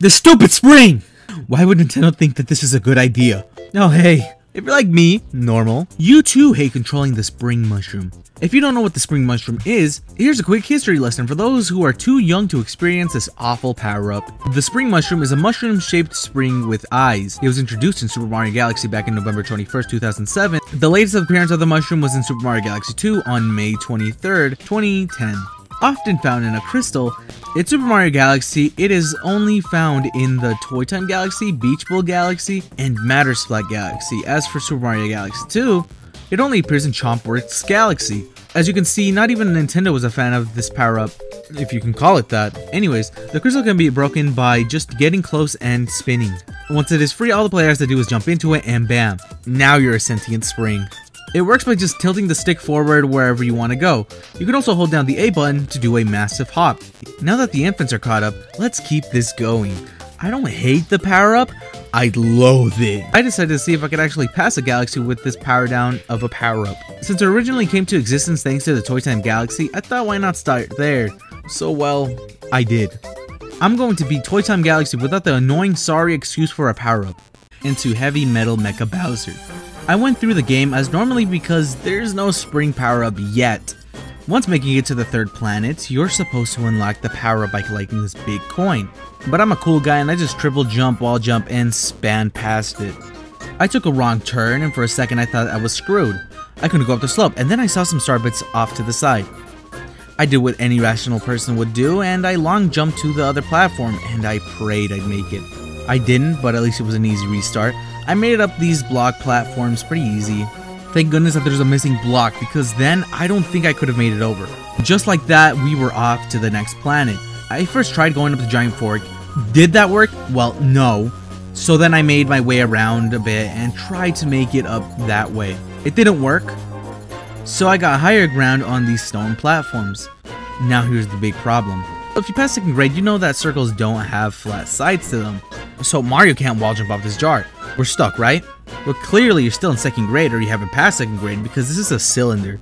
The stupid spring! Why would Nintendo think that this is a good idea? Oh hey, if you're like me, normal, you too hate controlling the spring mushroom. If you don't know what the spring mushroom is, here's a quick history lesson for those who are too young to experience this awful power-up. The spring mushroom is a mushroom-shaped spring with eyes. It was introduced in Super Mario Galaxy back in November 21st, 2007. The latest appearance of the mushroom was in Super Mario Galaxy 2 on May 23rd, 2010. Often found in a crystal, in Super Mario Galaxy, it is only found in the Toy Time Galaxy, Beach Bowl Galaxy, and Matter Splat Galaxy. As for Super Mario Galaxy 2, it only appears in Chompworks Galaxy. As you can see, not even Nintendo was a fan of this power-up, if you can call it that. Anyways, the crystal can be broken by just getting close and spinning. Once it is free, all the player has to do is jump into it and bam, now you're a sentient spring. It works by just tilting the stick forward wherever you want to go. You can also hold down the A button to do a massive hop. Now that the infants are caught up, let's keep this going. I don't hate the power-up, I loathe it. I decided to see if I could actually pass a galaxy with this power down of a power-up. Since it originally came to existence thanks to the Toy Time Galaxy, I thought why not start there. So well, I did. I'm going to beat Toy Time Galaxy without the annoying sorry excuse for a power-up. Into Heavy Metal Mecha Bowser. I went through the game as normally because there's no spring power-up yet. Once making it to the third planet, you're supposed to unlock the power-up by collecting this big coin. But I'm a cool guy and I just triple jump, wall jump, and span past it. I took a wrong turn and for a second I thought I was screwed. I couldn't go up the slope and then I saw some star bits off to the side. I did what any rational person would do and I long jumped to the other platform and I prayed I'd make it. I didn't, but at least it was an easy restart. I made it up these block platforms pretty easy. Thank goodness that there's a missing block because then I don't think I could have made it over. Just like that, we were off to the next planet. I first tried going up the giant fork. Did that work? Well, no. So then I made my way around a bit and tried to make it up that way. It didn't work. So I got higher ground on these stone platforms. Now here's the big problem. If you pass second grade, you know that circles don't have flat sides to them. So Mario can't wall jump off this jar. We're stuck, right? Well, clearly you're still in second grade or you haven't passed second grade because this is a cylinder.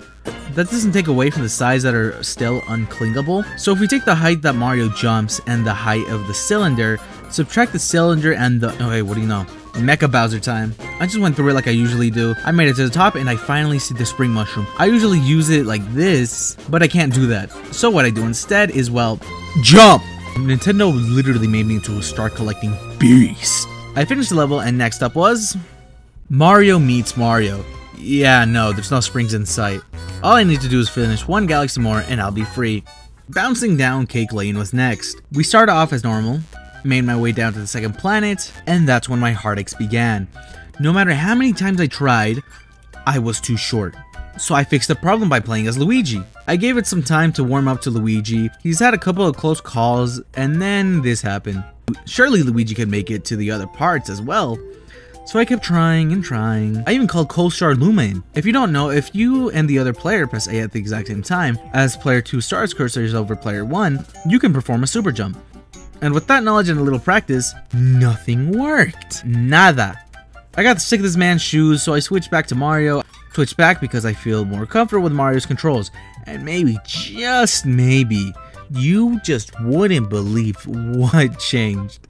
That doesn't take away from the sides that are still unclinkable. So if we take the height that Mario jumps and the height of the cylinder, subtract the cylinder and the... Okay, what do you know? Mecha Bowser time. I just went through it like I usually do. I made it to the top and I finally see the spring mushroom. I usually use it like this, but I can't do that. So what I do instead is, well, jump! Nintendo literally made me into a star collecting beast. I finished the level and next up was... Mario meets Mario. Yeah, no, there's no springs in sight. All I need to do is finish one galaxy more and I'll be free. Bouncing down Cake Lane was next. We started off as normal, made my way down to the second planet, and that's when my heartaches began. No matter how many times I tried, I was too short. So I fixed the problem by playing as Luigi. I gave it some time to warm up to Luigi. He's had a couple of close calls, and then this happened. Surely Luigi could make it to the other parts as well. So I kept trying and trying. I even called Co-Star Luma in. If you don't know, if you and the other player press A at the exact same time, as player 2 starts cursors over player 1, you can perform a super jump. And with that knowledge and a little practice, nothing worked. Nada. I got sick of this man's shoes, so I switched back to Mario. Switched back because I feel more comfortable with Mario's controls. And maybe, just maybe, you just wouldn't believe what changed.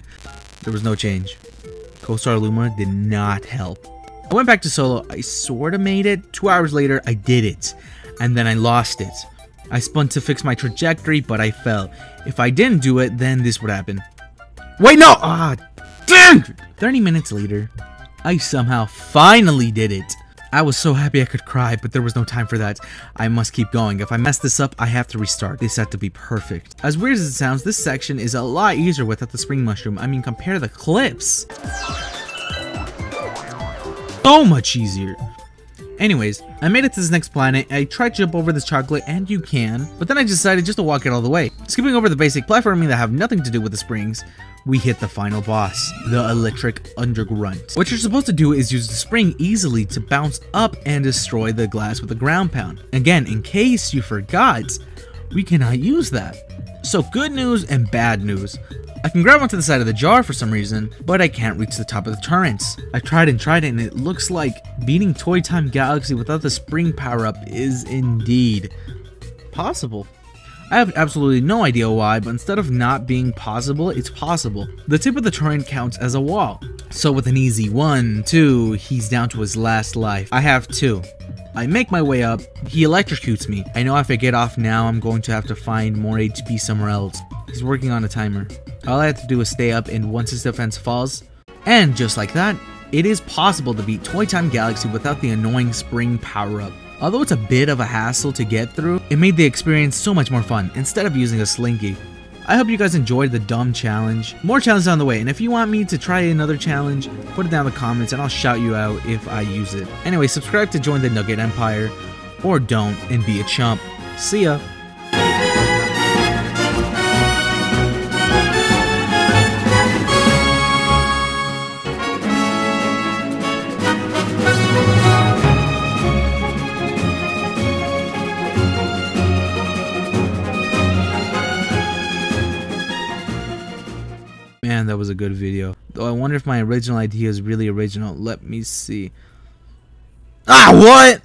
There was no change. Co-Star Luma did not help. I went back to solo. I sorta made it. 2 hours later, I did it. And then I lost it. I spun to fix my trajectory, but I fell. If I didn't do it, then this would happen. Wait, no! Ah, dang! 30 minutes later, I somehow finally did it. I was so happy I could cry, but there was no time for that. I must keep going. If I mess this up, I have to restart. This had to be perfect. As weird as it sounds, this section is a lot easier without the spring mushroom. I mean, compare the clips. So much easier. Anyways, I made it to this next planet. I tried to jump over this chocolate, and you can, but then I decided just to walk it all the way. Skipping over the basic platforming that have nothing to do with the springs, we hit the final boss, the Electric Undergrunt. What you're supposed to do is use the spring easily to bounce up and destroy the glass with a ground pound. Again, in case you forgot, we cannot use that. So good news and bad news. I can grab onto the side of the jar for some reason, but I can't reach the top of the turrets. I tried and it looks like beating Toy Time Galaxy without the spring power-up is indeed possible. I have absolutely no idea why, but instead of not being possible, it's possible. The tip of the torrent counts as a wall. So with an easy 1, 2, he's down to his last life. I have 2. I make my way up, he electrocutes me. I know if I get off now, I'm going to have to find more HP somewhere else. He's working on a timer. All I have to do is stay up, and once his defense falls, and just like that, it is possible to beat Toy Time Galaxy without the annoying spring power-up. Although it's a bit of a hassle to get through, it made the experience so much more fun instead of using a slinky. I hope you guys enjoyed the dumb challenge. More challenges on the way, and if you want me to try another challenge, put it down in the comments and I'll shout you out if I use it. Anyway, subscribe to join the Nugget Empire, or don't and be a chump. See ya! Man, that was a good video. Though I wonder if my original idea is really original. Let me see. Ah, what?